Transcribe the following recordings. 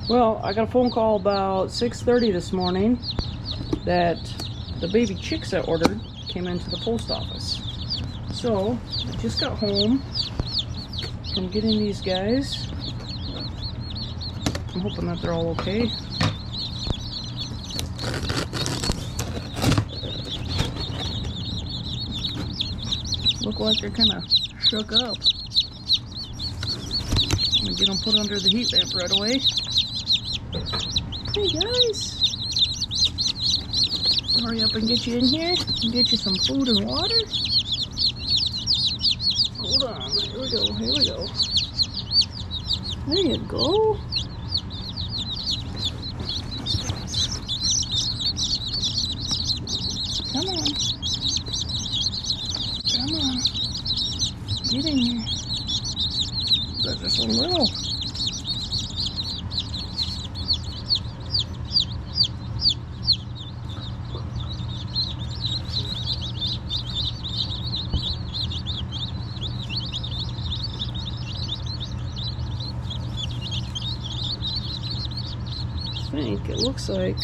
Well, I got a phone call about 6:30 this morning that the baby chicks I ordered came into the post office. So, I just got home from getting these guys. I'm hoping that they're all okay. Look like they're kind of shook up. I'm gonna get them put under the heat lamp right away. Hey guys! Hurry up and get you in here and get you some food and water. Hold on, here we go, here we go. There you go. Come on. Come on. Get in here. They're just so little. It looks like I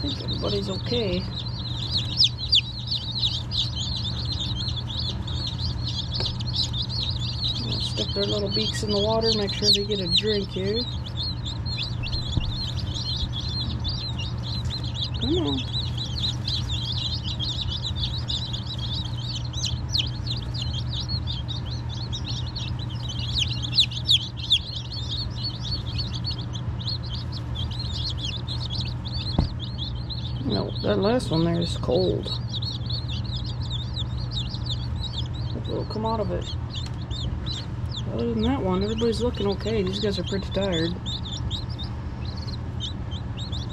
think everybody's okay. We'll stick their little beaks in the water, make sure they get a drink here. Come on. No, that last one there is cold. Hopefully it'll come out of it. Other than that one, everybody's looking okay. These guys are pretty tired.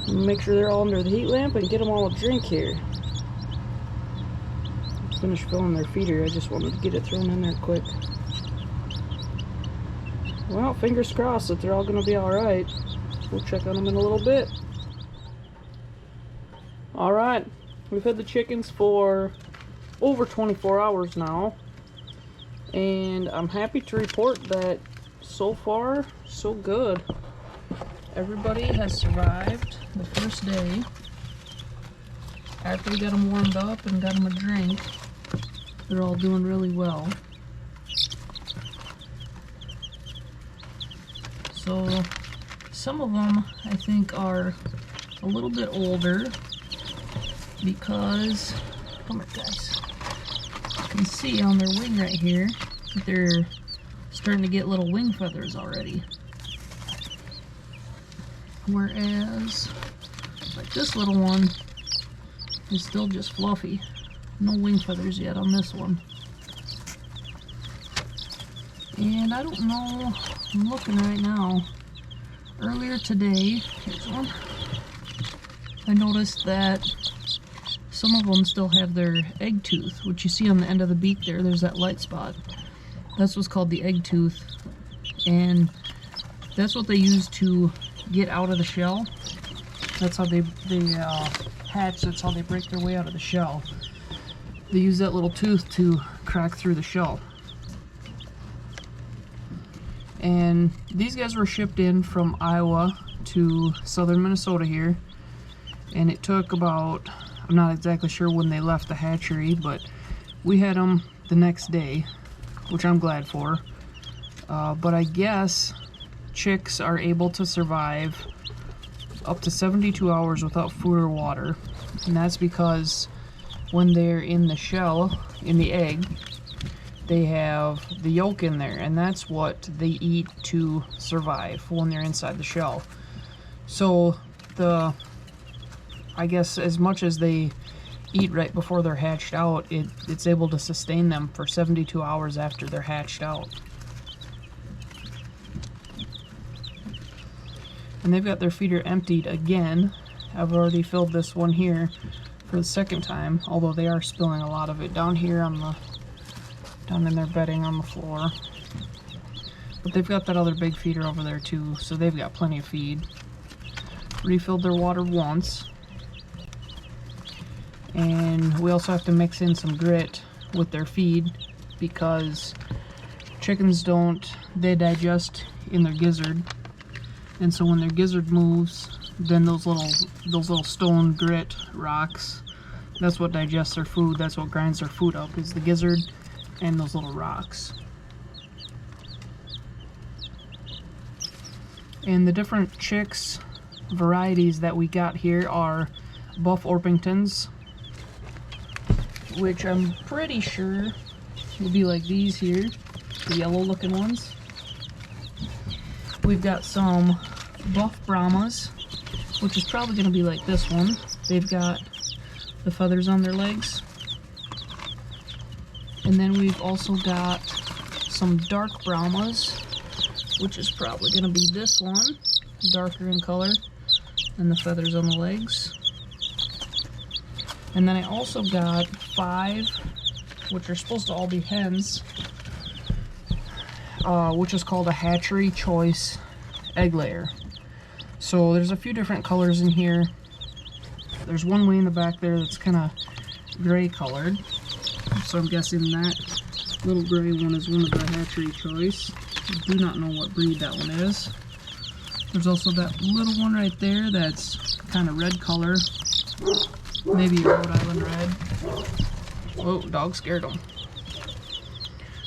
Make sure they're all under the heat lamp and get them all a drink here. Finish filling their feeder. I just wanted to get it thrown in there quick. Well, fingers crossed that they're all going to be alright. We'll check on them in a little bit. Alright, we've had the chickens for over 24 hours now, and I'm happy to report that so far, so good. Everybody has survived the first day. After we got them warmed up and got them a drink, they're all doing really well. So, some of them I think are a little bit older, because, come on guys, you can see on their wing right here that they're starting to get little wing feathers already. Whereas, like this little one is still just fluffy. No wing feathers yet on this one. And I don't know, I'm looking right now. Earlier today, here's one, I noticed that some of them still have their egg tooth, which you see on the end of the beak there. There's that light spot. That's what's called the egg tooth, and that's what they use to get out of the shell. That's how they hatch. That's how they break their way out of the shell. They use that little tooth to crack through the shell. And these guys were shipped in from Iowa to southern Minnesota here, and it took about, I'm not exactly sure when they left the hatchery, but we had them the next day, which I'm glad for. But I guess chicks are able to survive up to 72 hours without food or water. And that's because when they're in the shell, in the egg, they have the yolk in there, and that's what they eat to survive when they're inside the shell. So I guess as much as they eat right before they're hatched out, it's able to sustain them for 72 hours after they're hatched out. And they've got their feeder emptied again. I've already filled this one here for the second time, although they are spilling a lot of it down here down in their bedding on the floor. But they've got that other big feeder over there too, so they've got plenty of feed. Refilled their water once. And we also have to mix in some grit with their feed, because chickens they digest in their gizzard, And so when their gizzard moves, then those little stone grit rocks, that's what digests their food. That's what grinds their food up, is the gizzard and those little rocks. And the different chicks varieties that we got here are Buff Orpingtons, which I'm pretty sure will be like these here, the yellow looking ones. We've got some Buff Brahmas, which is probably going to be like this one. They've got the feathers on their legs. And then we've also got some dark Brahmas, which is probably going to be this one, darker in color, and the feathers on the legs. And then I also got 5, which are supposed to all be hens, which is called a hatchery choice egg layer. So there's a few different colors in here. There's one way in the back there that's kind of gray colored, so I'm guessing that little gray one is one of the hatchery choice. I do not know what breed that one is. There's also that little one right there that's kind of red color, maybe a Rhode Island red. Whoa, dog scared them.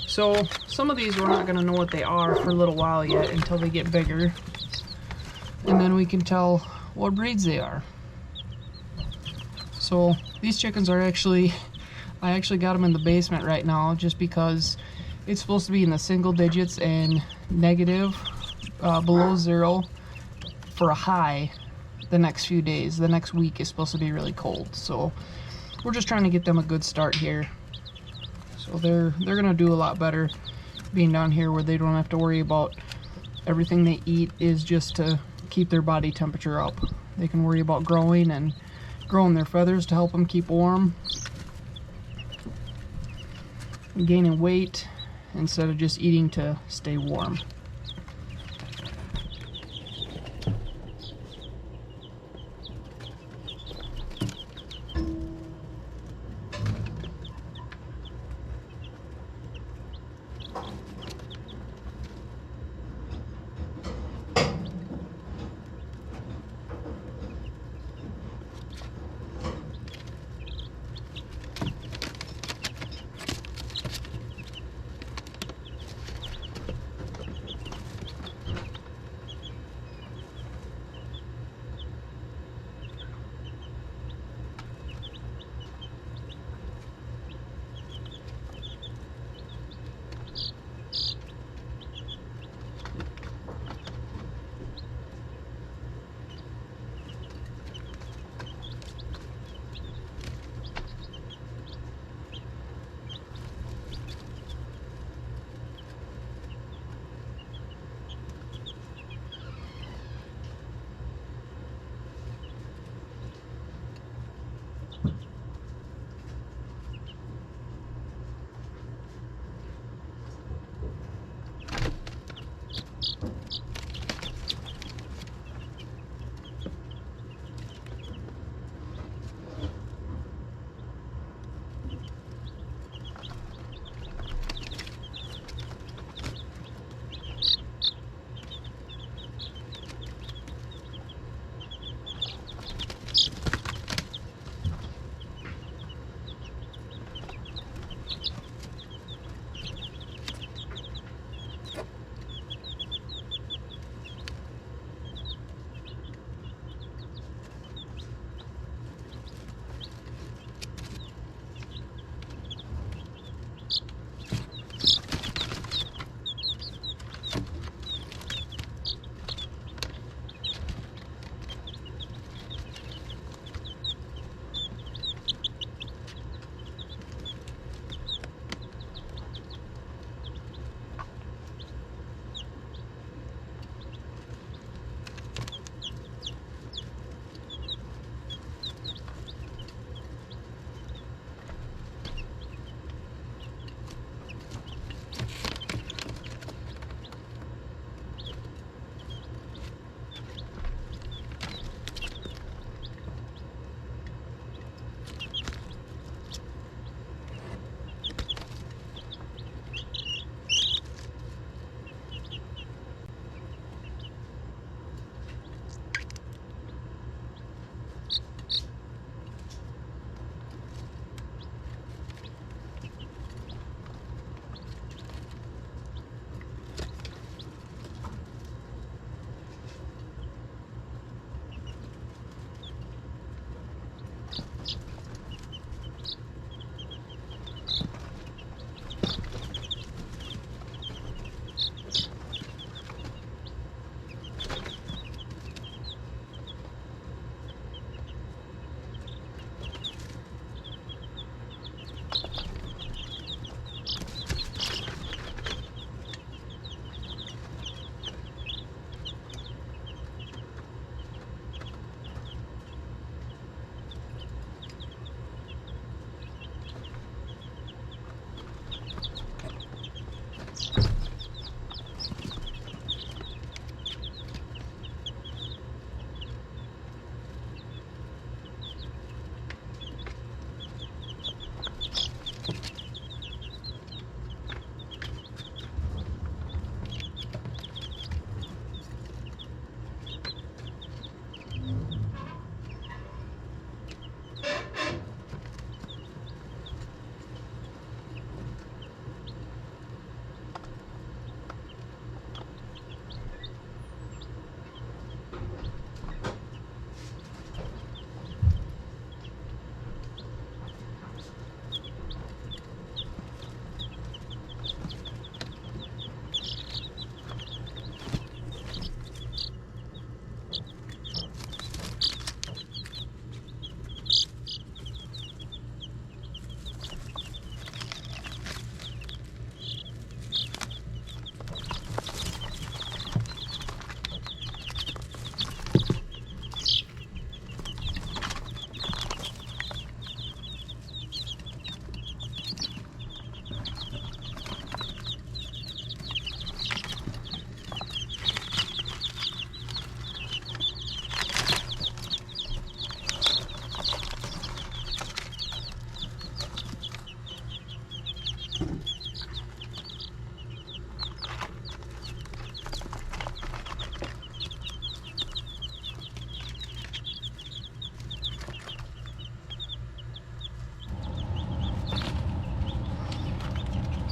So some of these we're not going to know what they are for a little while yet until they get bigger, and then we can tell what breeds they are. So these chickens are I actually got them in the basement right now just because it's supposed to be in the single digits and negative below 0 for a high the next few days. The next week is supposed to be really cold, so we're just trying to get them a good start here. So they're gonna do a lot better being down here where they don't have to worry about everything they eat is just to keep their body temperature up. They can worry about growing their feathers to help them keep warm, and gaining weight instead of just eating to stay warm.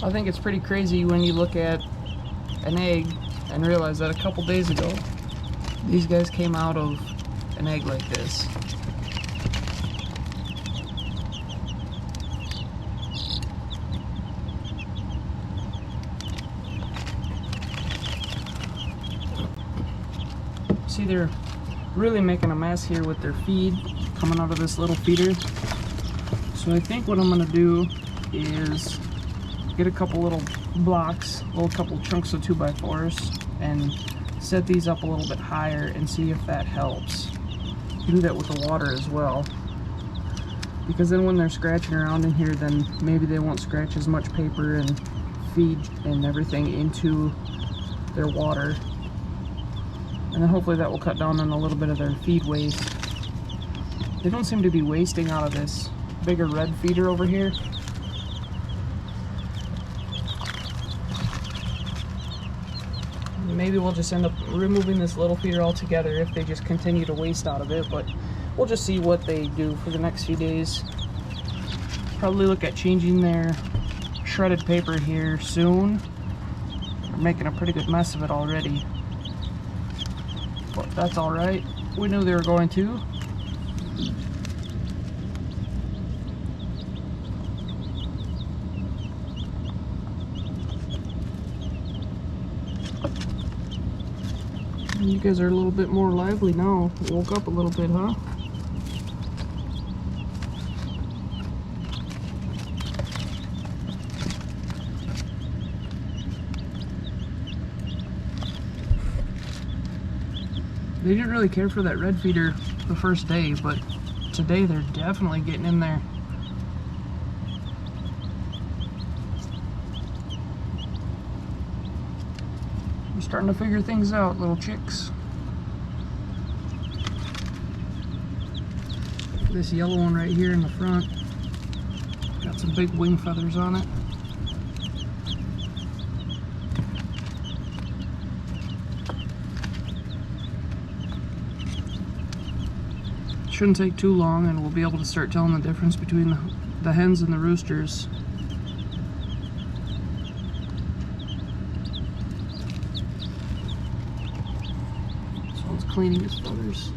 I think it's pretty crazy when you look at an egg and realize that a couple days ago these guys came out of an egg like this. See, they're really making a mess here with their feed coming out of this little feeder. So I think what I'm going to do is get a couple little blocks, couple chunks of 2x4s, and set these up a little bit higher and see if that helps. Do that with the water as well, because then when they're scratching around in here, then maybe they won't scratch as much paper and feed and everything into their water, and then hopefully that will cut down on a little bit of their feed waste. They don't seem to be wasting out of this bigger red feeder over here. Maybe we'll just end up removing this little feeder altogether if they just continue to waste out of it, but we'll just see what they do for the next few days. Probably look at changing their shredded paper here soon. They're making a pretty good mess of it already, but that's alright. We knew they were going to. You guys are a little bit more lively now. Woke up a little bit, huh? They didn't really care for that red feeder the first day, but today they're definitely getting in there. We're starting to figure things out, little chicks. This yellow one right here in the front got some big wing feathers on it. Shouldn't take too long and we'll be able to start telling the difference between the hens and the roosters. This one's cleaning his feathers.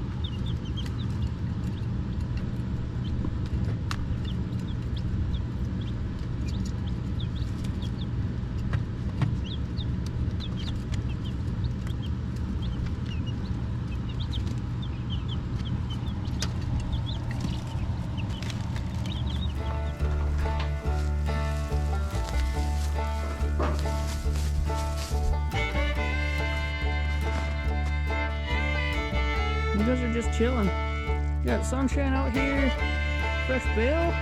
You guys are just chilling. You got sunshine out here, fresh bale.